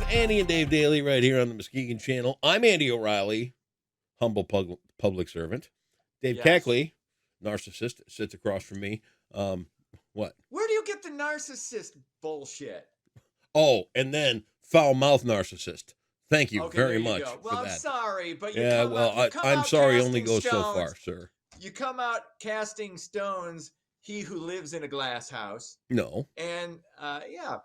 Andy and Dave Daly right here on the Muskegon Channel. I'm Andy O'Reilly, humble public servant. Dave Yes. Cackley, narcissist, sits across from me. What? Where do you get the narcissist bullshit? Oh, and then foul mouth narcissist. Thank you Okay, very there you much go. for Well, I'm that. sorry, but you Yeah, come well, out, you come I'm out sorry, only casting goes so stones. far, sir. You come out casting stones. He who lives in a glass house. No, And yeah,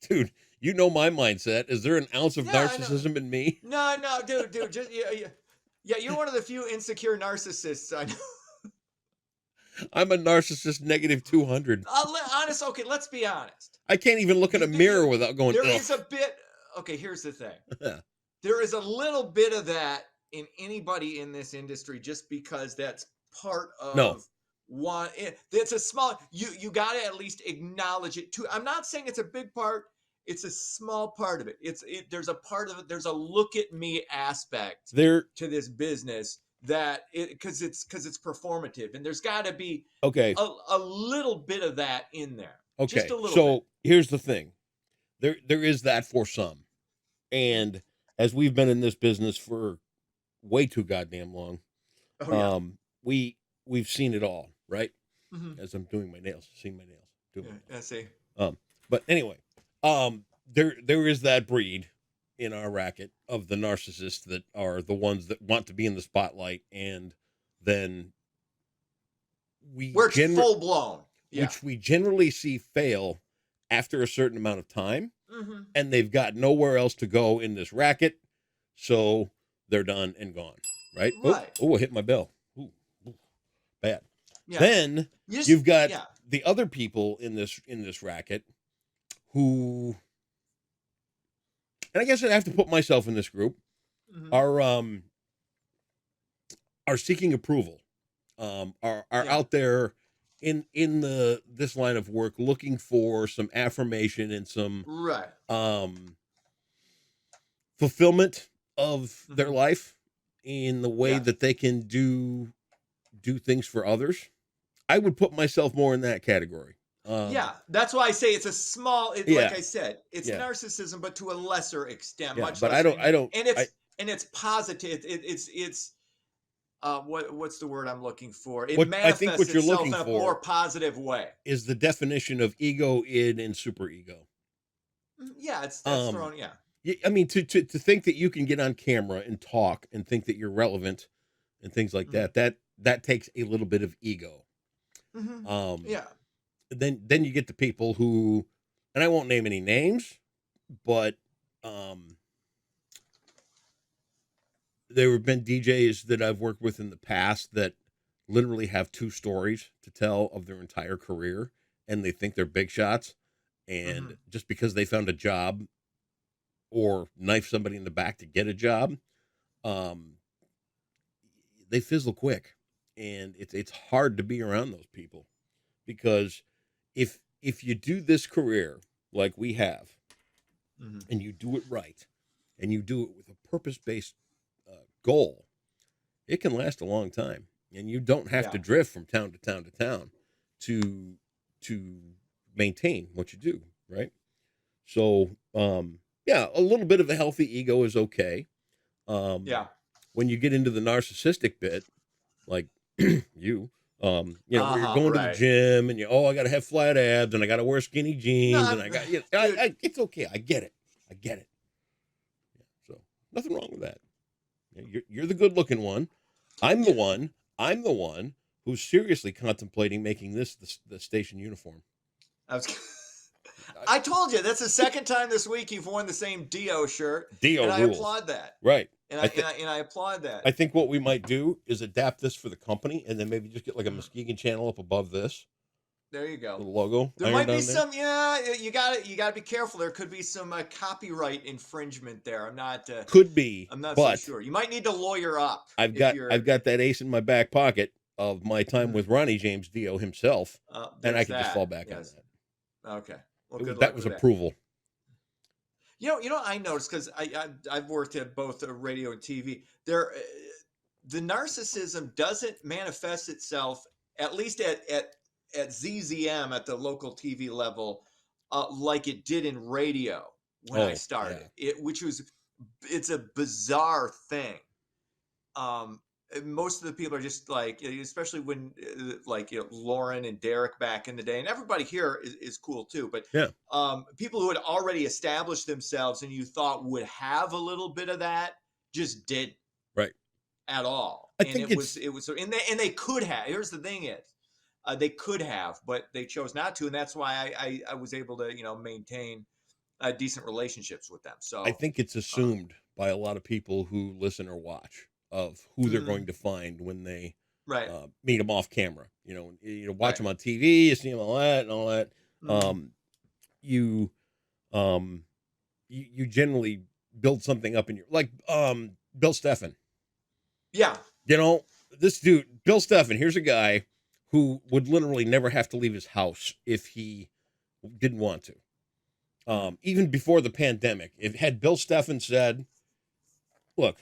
dude, you know my mindset. Is there an ounce of Yeah, I know. narcissism in me? no, dude, just yeah, you're one of the few insecure narcissists I know. I'm a narcissist negative 200. Honest, okay, let's be honest. I can't even look in a mirror without going, There ugh. is a bit. Okay, here's the thing. There is a little bit of that in anybody in this industry, just because that's part of one. It's a small. You got to at least acknowledge it too. I'm not saying it's a big part. It's a small part of it. There's a part of it. There's a look at me aspect There to this business that because it's performative, and there's got to be okay. a little bit of that in there. Okay. Just a little So bit. here's the thing. There is that for some. And as we've been in this business for way too goddamn long, we've seen it all, right? Mm-hmm. As I'm doing my nails, seeing my nails. I see. But anyway, there is that breed in our racket of the narcissists that are the ones that want to be in the spotlight, and then we're full blown, which we generally see fail after a certain amount of time, and they've got nowhere else to go in this racket, so they're done and gone, right? Oh, I hit my bell. Ooh, bad. Yeah. Then you've got the other people in this racket who, and I guess I have to put myself in this group, are seeking approval, are out there in this line of work looking for some affirmation and some fulfillment of their life in the way that they can do things for others. I would put myself more in that category. That's why I say it's a small. Like I said, it's narcissism, but to a lesser extent. Much but less. I don't. And it's positive. It's what's the word I'm looking for? It manifests I think what you're itself looking in a for more positive way. Is the definition of ego, id, and superego. Yeah, that's thrown. Yeah. I mean, to think that you can get on camera and talk and think that you're relevant and things like that takes a little bit of ego. Then you get the people who, and I won't name any names, but there have been DJs that I've worked with in the past that literally have 2 stories to tell of their entire career, and they think they're big shots, and just because they found a job or knife somebody in the back to get a job, they fizzle quick, and it's hard to be around those people, because if you do this career like we have, and you do it right, and you do it with a purpose-based goal, it can last a long time, and you don't have to drift from town to town to town to maintain what you do, right? So a little bit of a healthy ego is okay. When you get into the narcissistic bit, like you know, where you're going to the gym and I got to have flat abs and I got to wear skinny jeans and I got, it's okay. I get it. Yeah, so nothing wrong with that. You're the good looking one. I'm the one who's seriously contemplating making this the station uniform. I told you that's the second time this week you've worn the same Dio shirt. Dio and rules. I applaud that. Right. And I applaud that. I think what we might do is adapt this for the company, and then maybe just get like a Muskegon channel up above this. There you go. The logo. There might be some. Yeah, you got to be careful. There could be some copyright infringement there. I'm not. Could be. I'm not so sure. You might need to lawyer up. I've got that ace in my back pocket of my time with Ronnie James Dio himself, and I can just fall back on that. Okay. Well, that was approval. You know, I noticed, because I've worked at both radio and TV. The narcissism doesn't manifest itself, at least at ZZM at the local TV level, like it did in radio, when I started. It's a bizarre thing. Most of the people are just like, especially when like, Lauren and Derek back in the day, and everybody here is cool too, but people who had already established themselves and you thought would have a little bit of that just didn't at all. It was and they could have. Here's the thing is, they could have, but they chose not to, and that's why I was able to maintain decent relationships with them. So I think it's assumed by a lot of people who listen or watch of who they're going to find when they meet them off camera. Watch them on TV, you see them all that and all that. You generally build something up in your, like Bill Steffen. Yeah. This dude, Bill Steffen, here's a guy who would literally never have to leave his house if he didn't want to. Even before the pandemic, had Bill Steffen said, look,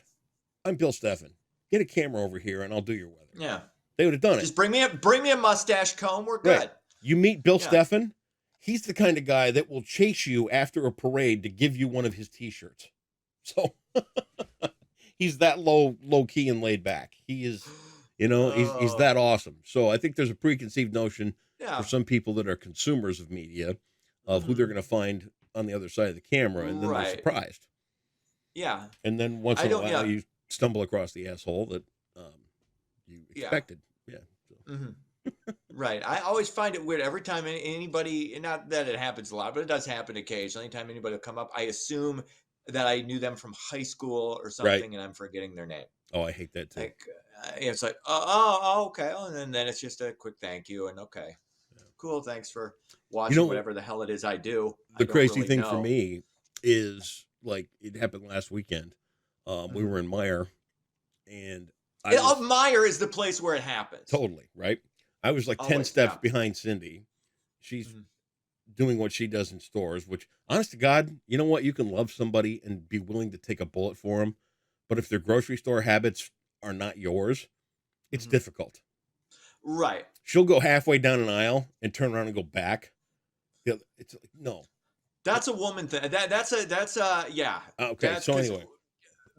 I'm Bill Steffen, get a camera over here and I'll do your weather. Yeah. They would have done it. Just bring me a mustache comb. We're good. Right. You meet Bill Steffen, he's the kind of guy that will chase you after a parade to give you one of his t-shirts. So he's that low key and laid back. He is, he's that awesome. So I think there's a preconceived notion for some people that are consumers of media of who they're going to find on the other side of the camera, and then they're surprised. Yeah. And then once in a while you stumble across the asshole that you expected. Yeah. So. Right. I always find it weird every time anybody, not that it happens a lot, but it does happen occasionally. Anytime anybody will come up, I assume that I knew them from high school or something, and I'm forgetting their name. Oh, I hate that too. Like, it's like, oh, okay. And then it's just a quick thank you. And okay, cool. Thanks for watching whatever the hell it is I do. The crazy thing for me is, like, it happened last weekend. We were in Meyer, and Meyer is the place where it happens. Totally, right? I was like 10 steps behind Cindy. She's doing what she does in stores, which, honest to God, you know what? You can love somebody and be willing to take a bullet for them, but if their grocery store habits are not yours, it's difficult. Right. She'll go halfway down an aisle and turn around and go back. It's like, no. That's a woman thing. That's yeah. Okay, so anyway.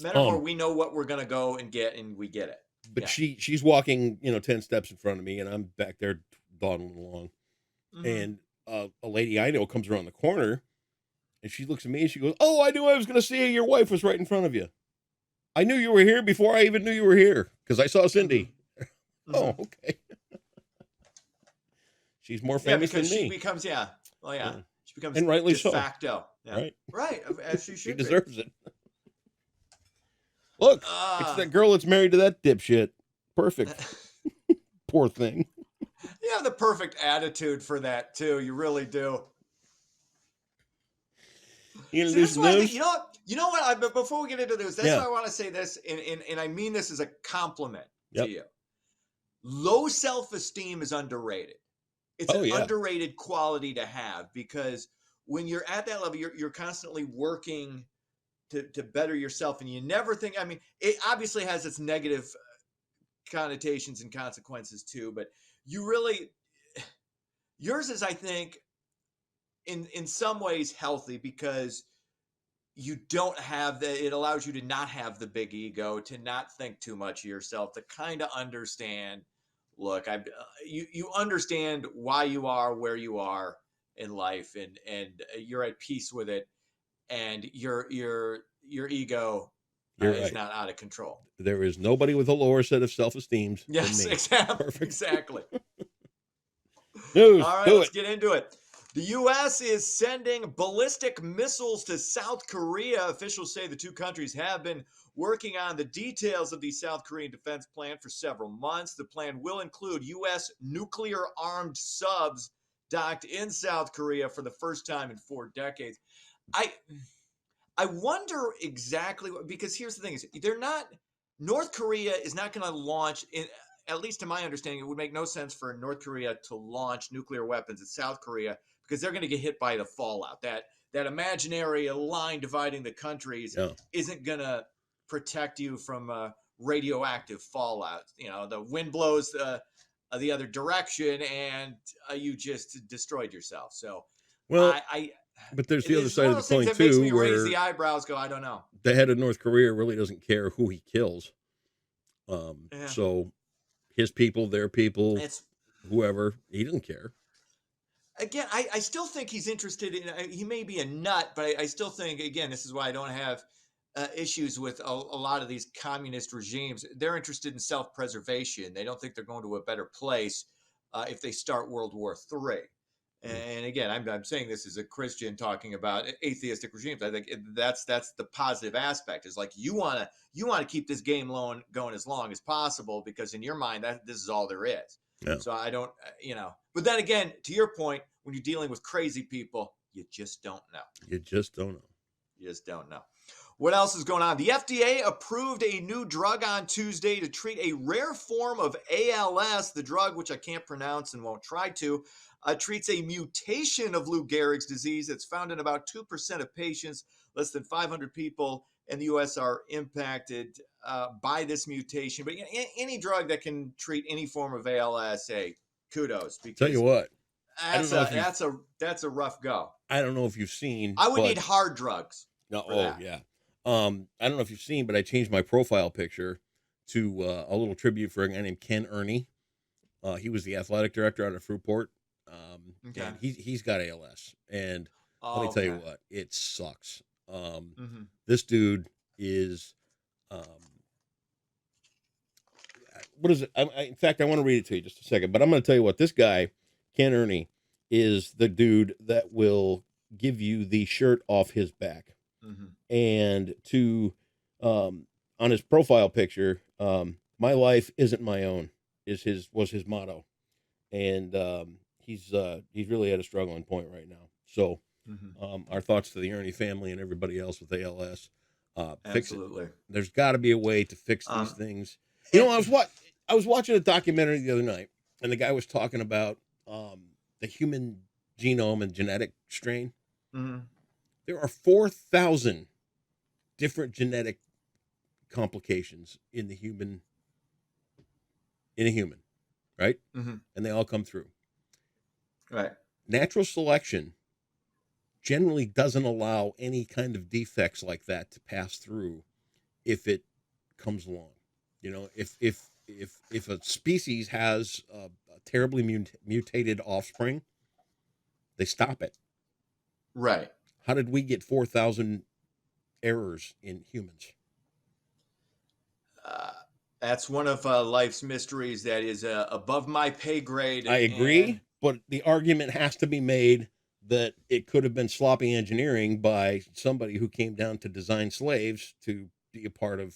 Men or we know what we're going to go and get, and we get it. But she's walking, 10 steps in front of me, and I'm back there dawdling along. And a lady I know comes around the corner, and she looks at me, and she goes, oh, I knew I was going to see you. Your wife was right in front of you. I knew you were here before I even knew you were here, because I saw Cindy. Oh, okay. She's more famous than me. She becomes, she becomes and rightly de facto. Yeah. Right, as she should She deserves it. Look, it's that girl that's married to that dipshit. Perfect. Poor thing. You have the perfect attitude for that, too. You really do. You know what? You know what? But before we get into this, that's why I want to say this, and I mean this as a compliment to you. Low self-esteem is underrated. It's an underrated quality to have, because when you're at that level, you're constantly working to better yourself, and you never think, I mean, it obviously has its negative connotations and consequences too, but yours is, I think, in some ways healthy, because you don't have it allows you to not have the big ego, to not think too much of yourself, to kind of understand, look, you understand why you are where you are in life, and you're at peace with it, and your ego is not out of control. There is nobody with a lower set of self-esteem than me. Exactly. Perfect. Exactly. All right, let's get into it. The U.S. is sending ballistic missiles to South Korea. Officials say the two countries have been working on the details of the South Korean defense plan for several months. The plan will include U.S. nuclear-armed subs docked in South Korea for the first time in 4 decades. I wonder exactly because here's the thing: is North Korea is not going to launch. At least to my understanding, it would make no sense for North Korea to launch nuclear weapons at South Korea, because they're going to get hit by the fallout. That imaginary line dividing the countries isn't going to protect you from radioactive fallout. The wind blows the other direction, and you just destroyed yourself. So, well, But there's the other It's side one of of the those things coin that makes too, me raise where the eyebrows. Go, I don't know. the head of North Korea really doesn't care who he kills. Yeah, So his people, their people, it's whoever, he doesn't care. again. I still think he's interested in. He may be a nut, but I still think again, this is why I don't have issues with a lot of these communist regimes. They're interested in self-preservation. They don't think they're going to a better place if they start World War III. And again, I'm saying this as a Christian talking about atheistic regimes. I think that's the positive aspect. Is like you want to keep this game going as long as possible because in your mind that this is all there is. Yeah. So I don't, But then again, to your point, when you're dealing with crazy people, you just don't know. You just don't know. You just don't know. What else is going on? The FDA approved a new drug on Tuesday to treat a rare form of ALS. The drug, which I can't pronounce and won't try to, treats a mutation of Lou Gehrig's disease. It's found in about 2% of patients. Less than 500 people in the U.S. are impacted by this mutation. But any drug that can treat any form of ALS, hey, kudos. Because tell you what, that's a rough go. I don't know if you've seen. I would need hard drugs. No, yeah. I don't know if you've seen, but I changed my profile picture to a little tribute for a guy named Ken Ernie. He was the athletic director out of Fruitport. Okay. And he's got ALS, and let me tell you what, it sucks. This dude is, what is it? In fact, I want to read it to you just a second, but I'm going to tell you what, this guy, Ken Ernie, is the dude that will give you the shirt off his back. And to, on his profile picture, my life isn't my own was his motto. And, he's really at a struggling point right now. So, our thoughts to the Ernie family and everybody else with ALS. Fix it. There's got to be a way to fix these things. You know, I was watching a documentary the other night, and the guy was talking about the human genome and genetic strain. There are 4,000 different genetic complications in a human, right? And they all come through. Right. Natural selection generally doesn't allow any kind of defects like that to pass through if it comes along. You know, if a species has a terribly mutated offspring, they stop it. Right. How did we get 4,000 errors in humans? That's one of life's mysteries that is above my pay grade. I agree, but the argument has to be made that it could have been sloppy engineering by somebody who came down to design slaves to be a part of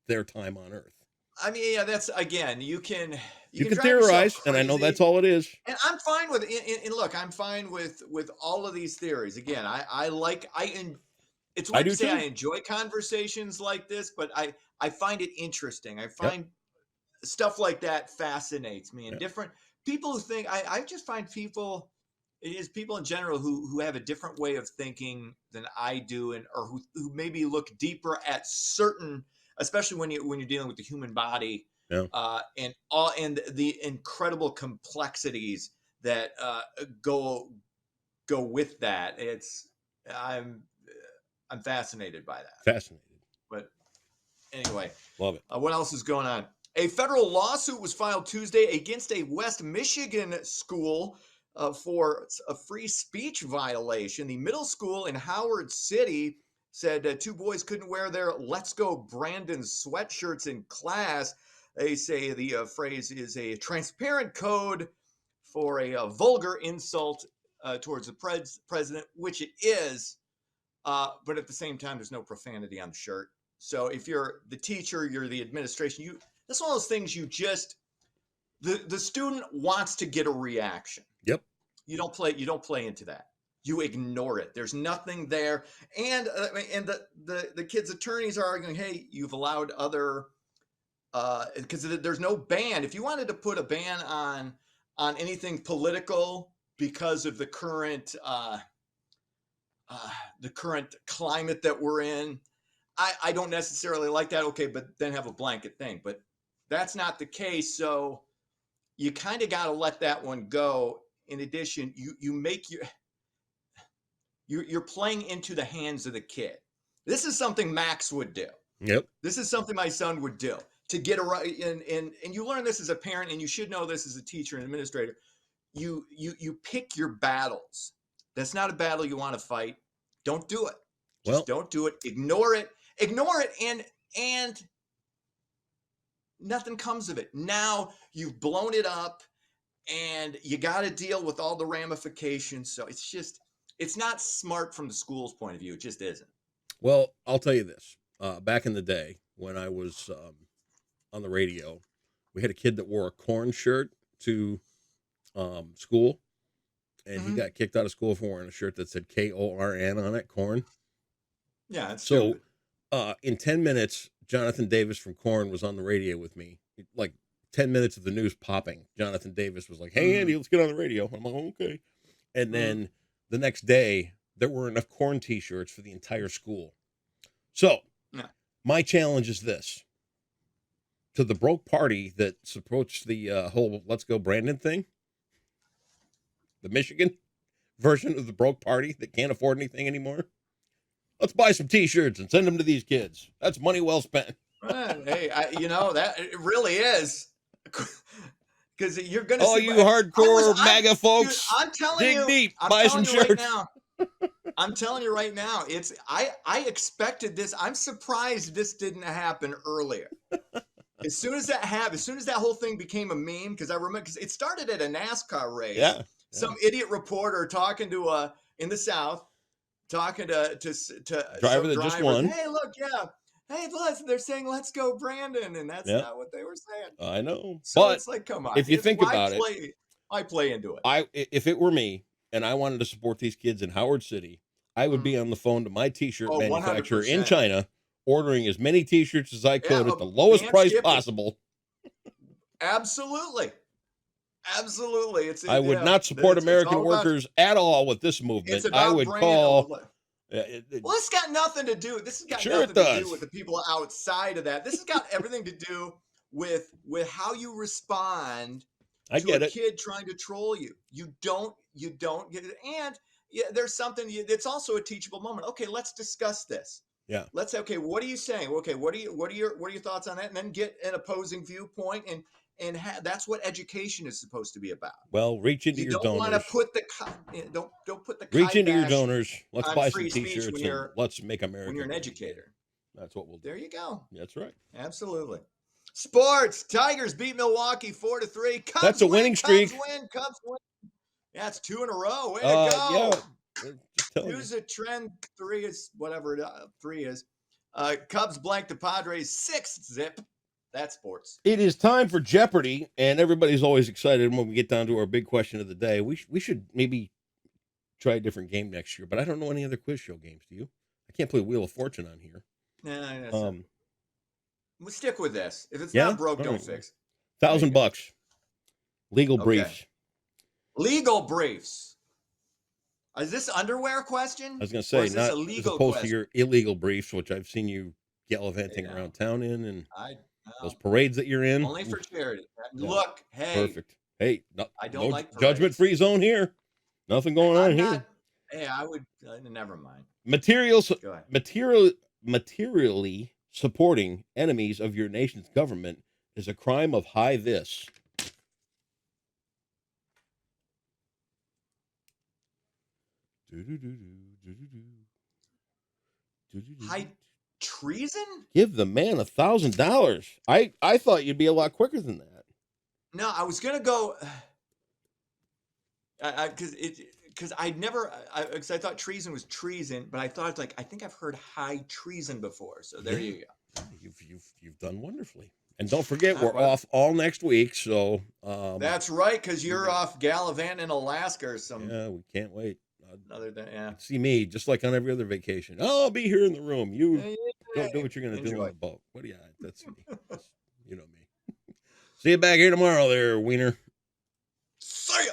their time on Earth. I mean, yeah, that's again, you can theorize, and I know that's all it is. And I'm fine with it. And look, I'm fine with all of these theories. Again, it's weird to say I enjoy conversations like this, but I find it interesting. I find stuff like that fascinates me. And different people who think I just find people in general who have a different way of thinking than I do, or who maybe look deeper at certain, especially when you're dealing with the human body, and the incredible complexities that go with that. I'm fascinated by that. Fascinated. But anyway, love it. What else is going on? A federal lawsuit was filed Tuesday against a West Michigan school for a free speech violation. The middle school in Howard City said two boys couldn't wear their "Let's Go Brandon" sweatshirts in class. They say the phrase is a transparent code for a vulgar insult towards the president, which it is. But at the same time, there's no profanity on the shirt. So if you're the teacher, you're the administration, that's one of those things the student wants to get a reaction. Yep. You don't play into that. You ignore it. There's nothing there. And the kids' attorneys are arguing, hey, you've allowed other, because there's no ban. If you wanted to put a ban on anything political because of the current climate that we're in, I don't necessarily like that. Okay, but then have a blanket thing. But that's not the case. So you kind of got to let that one go. In addition, you make you're playing into the hands of the kid. This is something Max would do. Yep. This is something my son would do to get around. And you learn this as a parent, and you should know this as a teacher and administrator. You pick your battles. That's not a battle you want to fight. Don't do it. Just don't do it. Ignore it. And nothing comes of it. Now you've blown it up, and you got to deal with all the ramifications. So it's not smart from the school's point of view. It just isn't. Well, I'll tell you this. Back in the day when I was on the radio, we had a kid that wore a Korn shirt to school, and he got kicked out of school for wearing a shirt that said Korn on it, Korn. Yeah. So in 10 minutes, Jonathan Davis from Korn was on the radio with me. Like 10 minutes of the news popping. Jonathan Davis was like, "Hey, Andy, let's get on the radio." I'm like, "Okay." And then the next day, there were enough Korn t-shirts for the entire school. So my challenge is this. To the broke party that supports the whole Let's Go Brandon thing, the Michigan version of the broke party that can't afford anything anymore, let's buy some t-shirts and send them to these kids. That's money well spent. Hey, that it really is. Because you're going to see you hardcore MAGA folks, dude, I'm telling dig you, deep, buy some shirts. Right now, I'm telling you right now, I expected this. I'm surprised this didn't happen earlier. As soon as that whole thing became a meme, because I remember, because it started at a NASCAR race. Yeah. Some idiot reporter talking to in the South, talking to driver that just won. Hey, look, hey, they're saying "Let's go, Brandon," and that's not what they were saying. I know, so but it's like, come on. If you think about it, I play into it. If it were me and I wanted to support these kids in Howard City, I would be on the phone to my t-shirt manufacturer 100%. In China, ordering as many t-shirts as I could at the lowest price possible. Absolutely. I would not support American workers at all with this movement. I would call. Well, this got nothing to do. This has got nothing to do with the people outside of that. This has got everything to do with how you respond to a kid trying to troll you. You don't get it. And there's something. It's also a teachable moment. Okay, let's discuss this. Yeah. Let's say, okay, what are you saying? Okay, what are your thoughts on that? And then get an opposing viewpoint and that's what education is supposed to be about. Well, reach into your donors. You don't want to put don't put the reach into your donors. Let's buy some t-shirts and let's make America. When you're an educator, that's what we'll do. There you go. That's right. Absolutely. Sports. Tigers beat Milwaukee 4-3. Cubs That's a winning streak. Cubs win. Yeah, it's 2 in a row. Way to go. Yeah. News a trend. 3 is whatever 3 is. Cubs blanked the Padres 6-0. That's sports. It is time for Jeopardy, and everybody's always excited when we get down to our big question of the day. We should maybe try a different game next year, but I don't know any other quiz show games. Do you? I can't play Wheel of Fortune on here. Nah, we'll stick with this. If it's not broke, don't fix it. $1,000. Legal briefs. Legal briefs. Is this underwear question? I was going to say, not as opposed to your illegal briefs, which I've seen you gallivanting around town in, and those parades that you're in. Only for charity. Look, hey. Perfect. Hey, I don't like parades. Judgment-free zone here. Nothing going on here. Hey, I would. Never mind. Materially supporting enemies of your nation's government is a crime of high this. High treason? Give the man $1,000. I thought you'd be a lot quicker than that. No, I was gonna go because I thought treason was treason, but I thought I think I've heard high treason before. So there you go. You've done wonderfully. And don't forget, we're off all next week. So that's right, because you're off gallivanting in Alaska or something. Yeah, we can't wait. Other than see me just like on every other vacation. I'll be here in the room. You don't do what you're gonna do on the boat. What do you? That's me. You know me. See you back here tomorrow, there, Wiener. See ya.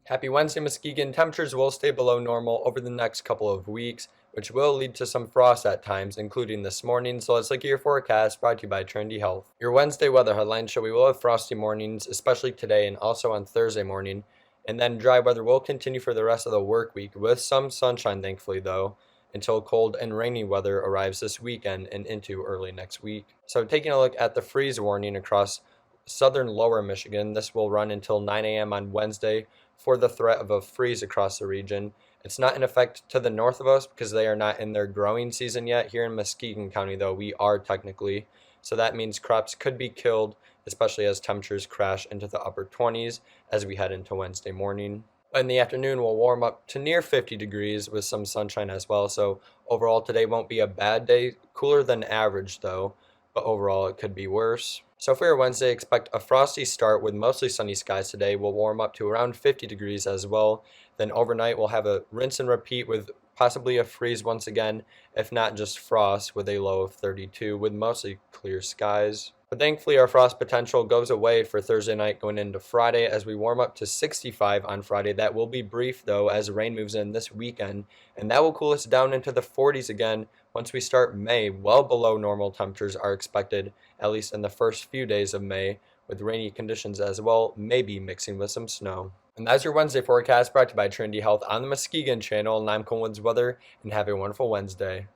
Happy Wednesday, Muskegon. Temperatures will stay below normal over the next couple of weeks, which will lead to some frost at times, including this morning. So let's look at your forecast, brought to you by Trendy Health. Your Wednesday weather headlines show we will have frosty mornings, especially today and also on Thursday morning. And then dry weather will continue for the rest of the work week, with some sunshine, thankfully, though, until cold and rainy weather arrives this weekend and into early next week. So taking a look at the freeze warning across southern lower Michigan, this will run until 9 a.m. on Wednesday for the threat of a freeze across the region. It's not in effect to the north of us because they are not in their growing season yet. Here in Muskegon County, though, we are technically. So that means crops could be killed, especially as temperatures crash into the upper 20s as we head into Wednesday morning. In the afternoon, we'll warm up to near 50 degrees with some sunshine as well. So overall, today won't be a bad day. Cooler than average, though, but overall, it could be worse. So for your Wednesday, expect a frosty start with mostly sunny skies today. We'll warm up to around 50 degrees as well. Then overnight, we'll have a rinse and repeat with possibly a freeze once again, if not just frost with a low of 32 with mostly clear skies. But thankfully, our frost potential goes away for Thursday night going into Friday as we warm up to 65 on Friday. That will be brief, though, as rain moves in this weekend, and that will cool us down into the 40s again once we start May. Well below normal temperatures are expected, at least in the first few days of May, with rainy conditions as well, maybe mixing with some snow. And that's your Wednesday forecast, brought to you by Trinity Health on the Muskegon channel. And I'm Colin Woods Weather, and have a wonderful Wednesday.